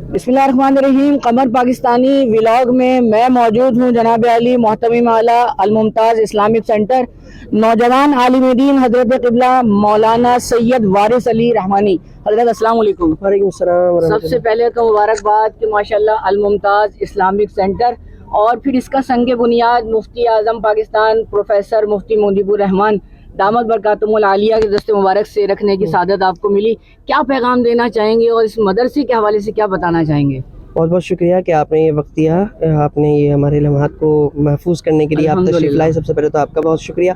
बिस्मिल्लाहिर्रहमानिर्रहीम। कमर पाकिस्तानी व्लॉग में मैं मौजूद हूँ जनाब अली मोहतमिम आला अल-मुमताज़ इस्लामिक सेंटर, नौजवान आलिम दीन हज़रत क़िबला मौलाना सैयद वारिस अली रहमानी। हज़रत अस्सलाम वालेकुम। वालेकुम सलाम। सबसे पहले तो मुबारकबाद कि माशाल्लाह अल-मुमताज़ इस्लामिक सेंटर और फिर इसका संग बुनियाद मुफ्ती आज़म पाकिस्तान प्रोफेसर मुफ्ती मुजीबुर रहमान दामद बरकातुहुल आलिया के दस्ते मुबारक से रखने की सादत आपको मिली। क्या पैगाम देना चाहेंगे और इस मदरसे के हवाले से क्या बताना चाहेंगे? बहुत बहुत शुक्रिया कि आपने ये वक्त दिया, आपने ये हमारे लम्हात को महफूज करने के लिए आप तशरीफ़ लाए। सबसे पहले तो आपका बहुत शुक्रिया,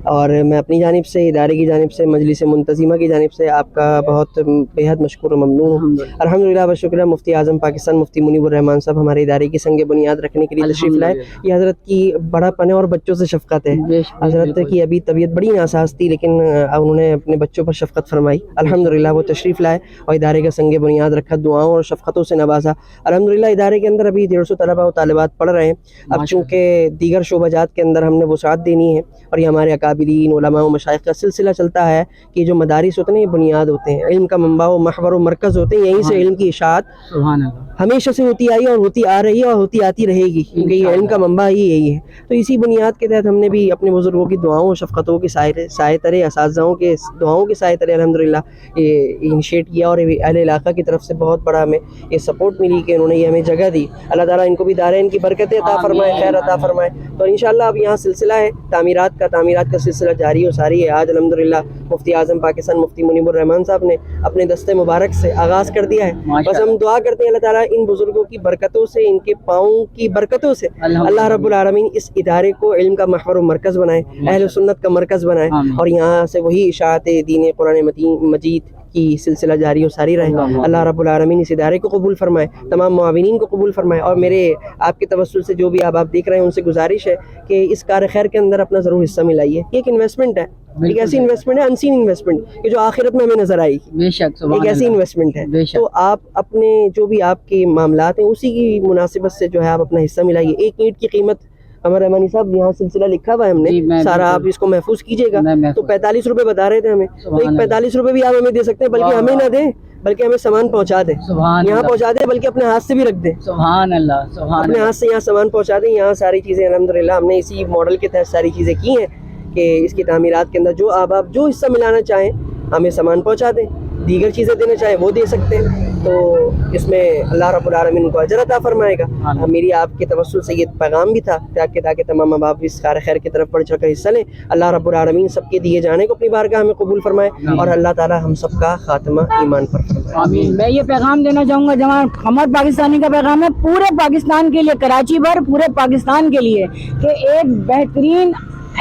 और मैं अपनी जानिब से, इदारे की जानिब से, मजलिस मुंतज़िमा की जानिब से आपका बहुत बेहद मशकूर व ममनून हूँ। अल्हम्दुलिल्लाह व शुक्रिया। मुफ्ती आज़म पाकिस्तान मुफ्ती मुनीबुर रहमान साहब हमारे इदारे की संग बुनियाद रखने के लिए तशरीफ़ लाए। ये हज़रत की बड़ापन है और बच्चों से शफ़क़त है। हज़रत की अभी तबीयत बड़ी नासाज थी, लेकिन उन्होंने अपने बच्चों पर शफ़क़त फरमाई। अल्हम्दुलिल्लाह वो तशरीफ़ लाए और इदारे का संग बुनियाद रखा, दुआओं और शफ़क़तों से नवाजा। अल्हम्दुलिल्लाह इदारे के अंदर अभी 150 तलबा और तालिबात पढ़ रहे हैं। अब चूँकि दीगर शोबाजात के अंदर हमने वसाअत देनी है, और ये हमारे अकाबिरीन उलमा व मशाइख का सिलसिला चलता है कि जो मदारिस होते हैं ये बुनियाद होते हैं, इल्म का मंबा व महवर व मरकज़ होते हैं। यहीं से इल्म की इशाअत हमेशा से होती आई और होती आ रही है और होती आती रहेगी, क्योंकि ये इल्म का मंबा ही यही है। तो इसी बुनियाद के तहत हमने भी अपने बुजुर्गों की दुआओं और शफ़क़तों के साए तरे, असातिज़ाओं के दुआओं के साए तरे अल्हम्दुलिल्लाह ये इनिशिएट किया, और अहले इलाक़ा की तरफ से बहुत बड़ा हमें ये सपोर्ट मिली कि उन्होंने ये हमें जगह दी। अल्लाह ताला इनको भी दारैन की बरकतें अता फरमाए, खैर अता फरमाए। तो इंशाअल्लाह अब यहाँ सिलसिला है तामीरात का सिलसिला जारी और सारी है। आज अल्हम्दुलिल्लाह मुफ्ती आज़म पाकिस्तान मुफ्ती मुनीबुर रहमान साहब ने अपने दस्ते मुबारक से आगाज़ कर दिया है। बस हम दुआ करते हैं अल्लाह ताला इन बुजुर्गों की बरकतों से, इनके पाँव की बरकतों से अल्लाह रब्बुल आलमीन इस इदारे को इल्म का महवर व मरकज़ बनाए, अहले सुन्नत का मरकज़ बनाए, और यहाँ से वही इशाअत दीन कुरान मजीद की सिलसिला जारी और सारी रहे। अल्लाह रब्बुल आलमीन इस इदारे को कबूल फरमाए, तमाम मुआविनीन को कबूल फरमाए। और मेरे आपके तवस्सुल से जो भी आप देख रहे हैं उनसे गुजारिश है कि इस कार खैर के अंदर अपना ज़रूर हिस्सा मिलाइए। एक इन्वेस्टमेंट है, एक ऐसी इन्वेस्टमेंट है, अनसीन इन्वेस्टमेंट, कि जो आखिरत में हमें नजर आएगी। एक ऐसी इन्वेस्टमेंट है, तो आप अपने जो भी आपके मामलात हैं उसी की मुनासिबत से जो है आप अपना हिस्सा मिलाइए। एक ईंट की कीमत, हमारे रहमानी साहब यहाँ सिलसिला लिखा हुआ है हमने सारा, आप इसको महफूज कीजिएगा। तो 45 रुपए बता रहे थे हमें, तो एक 45 रुपए भी आप हमें दे सकते हैं, बल्कि हमें ना दें, बल्कि हमें सामान पहुँचा दें, यहाँ पहुँचा दें, बल्कि अपने हाथ से भी रख दें। सुभान अल्लाह, अपने हाथ से यहाँ सामान पहुँचा दें। यहाँ सारी चीज़ें अल्हम्दुलिल्लाह हमने इसी मॉडल के तहत सारी चीज़ें की हैं कि इसकी तामीरात के अंदर जो आप जो हिस्सा मिलाना चाहें हमें सामान पहुँचा दें, दीगर चीज़ें देना चाहें वो दे सकते हैं। तो इसमें अल्लाह रब्बुल आलमीन उनको अजर अता फरमाएगा। मेरी आपके तवस्सुल से ये पैगाम भी था ताकि तमाम माँ बाप इस कार खैर की तरफ बढ़ चढ़ कर हिस्सा लें। अल्लाह रब्बुल आलमीन सबके दिए जाने को अपनी बारगाह में कबूल फरमाए, और अल्लाह ताला हम सबका खात्मा ईमान पर फरमाए। आमीन। मैं ये पैगाम देना चाहूँगा, जमात कमर पाकिस्तानी का पैगाम है पूरे पाकिस्तान के लिए, कराची भर पूरे पाकिस्तान के लिए, कि एक बेहतरीन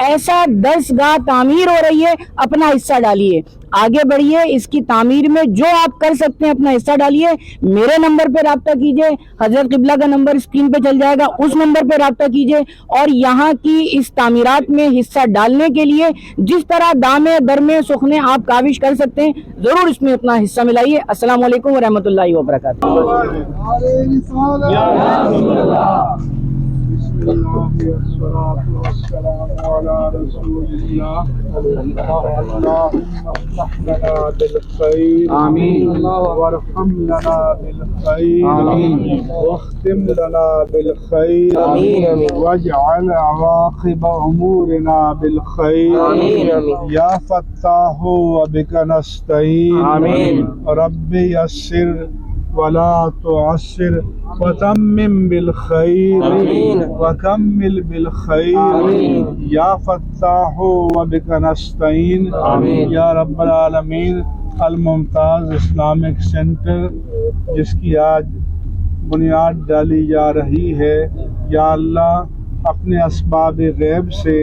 ऐसा दरसगाह तामीर हो रही है, अपना हिस्सा डालिए, आगे बढ़िए, इसकी तामीर में जो आप कर सकते हैं अपना हिस्सा डालिए। मेरे नंबर पे राब्ता कीजिए, हजरत क़िबला का नंबर स्क्रीन पे चल जाएगा, उस नंबर पे राब्ता कीजिए, और यहाँ की इस तामीरात में हिस्सा डालने के लिए जिस तरह दामे दरमे सुखने आप काविश कर सकते हैं, जरूर इसमें अपना हिस्सा मिलाइए। अस्सलाम वालेकुम व रहमतुल्लाहि व बरकातुहू। آمين وارحم لنا بالخير آمين واختم لنا بالخير آمين واجعل عواقب أمورنا بالخير آمين يا فتاح وبك نستعين آمين رب يسر ولا تعسر وتمم بالخير وكمل بالخير يا فتاح وبك نستعين یا رب العالمین۔ الممتاز اسلامک سینٹر جس کی آج بنیاد ڈالی جا رہی ہے، یا اللہ اپنے اسباب غیب سے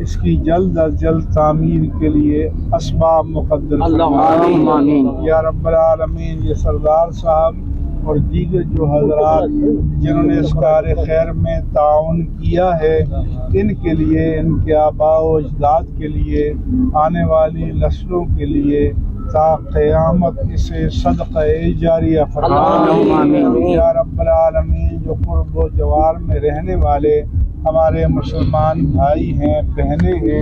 اس کی جلد از جلد تعمیر کے لیے اسباب مقدر فرمائے یا رب العالمین۔ یہ سردار صاحب اور دیگر جو حضرات جنہوں نے اس کار خیر میں تعاون کیا ہے، ان کے لیے، ان کے آباء و اجداد کے لیے، آنے والی نسلوں کے لیے تا قیامت اسے صدقہ جاریہ فرمائے یا رب العالمین۔ جو قرب و جوار میں رہنے والے ہمارے مسلمان بھائی ہیں، بہنیں ہیں،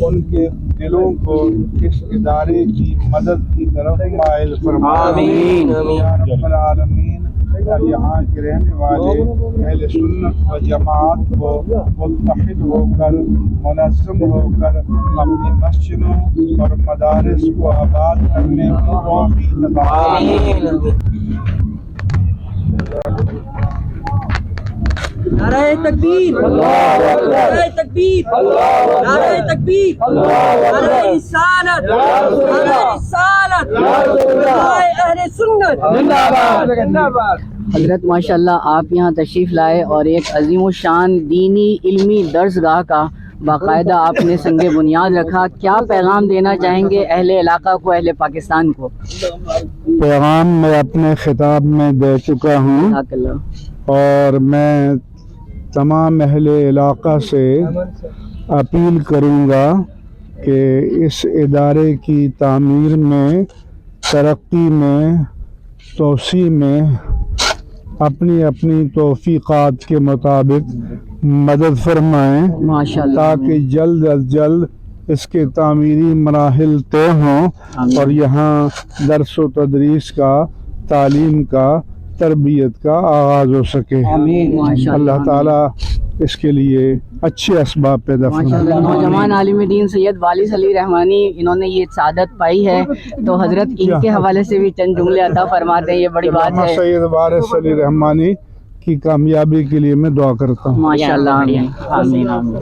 ان کے دلوں کو اس ادارے کی مدد کی طرف مائل فرمائے یا رب العالمین۔ यहाँ के रहने वाले अहले सुन्नत व जमात को मुत्तहिद होकर मुनज़्ज़म होकर अपनी मस्जिदों और मदारिस को आबाद करने की तौफीक अता फरमाए। नारे तकबीर, नारे तकबीर, नारे तकबीर, नारे रिसालत, नारे रिसालत, नारे अहले सुन्नत जिंदाबाद। हजरत माशाल्लाह आप यहाँ तशरीफ़ लाए और एक अजीम शान दीनी इल्मी दर्सगाह का बाकायदा आपने संगे बुनियाद रखा। क्या पैगाम देना चाहेंगे अहले इलाका को, अहले पाकिस्तान को? पैगाम मैं अपने खिताब में दे चुका हूँ और मैं तमाम अहले इलाका से अपील करूँगा कि इस इदारे की तामीर में, तरक्की में, तोसी में अपनी अपनी तौफीक़ात के मुताबिक मदद फरमाएँ माशाल्लाह, ताकि जल्द अज जल्द इसके तामीरी मराहिल तय हों और यहाँ दर्स व तदरीस का, तालीम का, तरबियत का आगाज़ हो सके। अल्लाह ताला इसके लिए अच्छे असबाब पैदा फरमाए। नौजवान आलिम दीन सैयद वालिस अली रहमानी इन्होंने ये सादत पाई है, तो हजरत इनके हवाले से भी चंद जुमले अता फरमाते हैं, ये बड़ी बात है। सैयद वारिस अली रहमानी की कामयाबी के लिए मैं दुआ करता हूँ। माशाल्लाह, आमीन आमीन।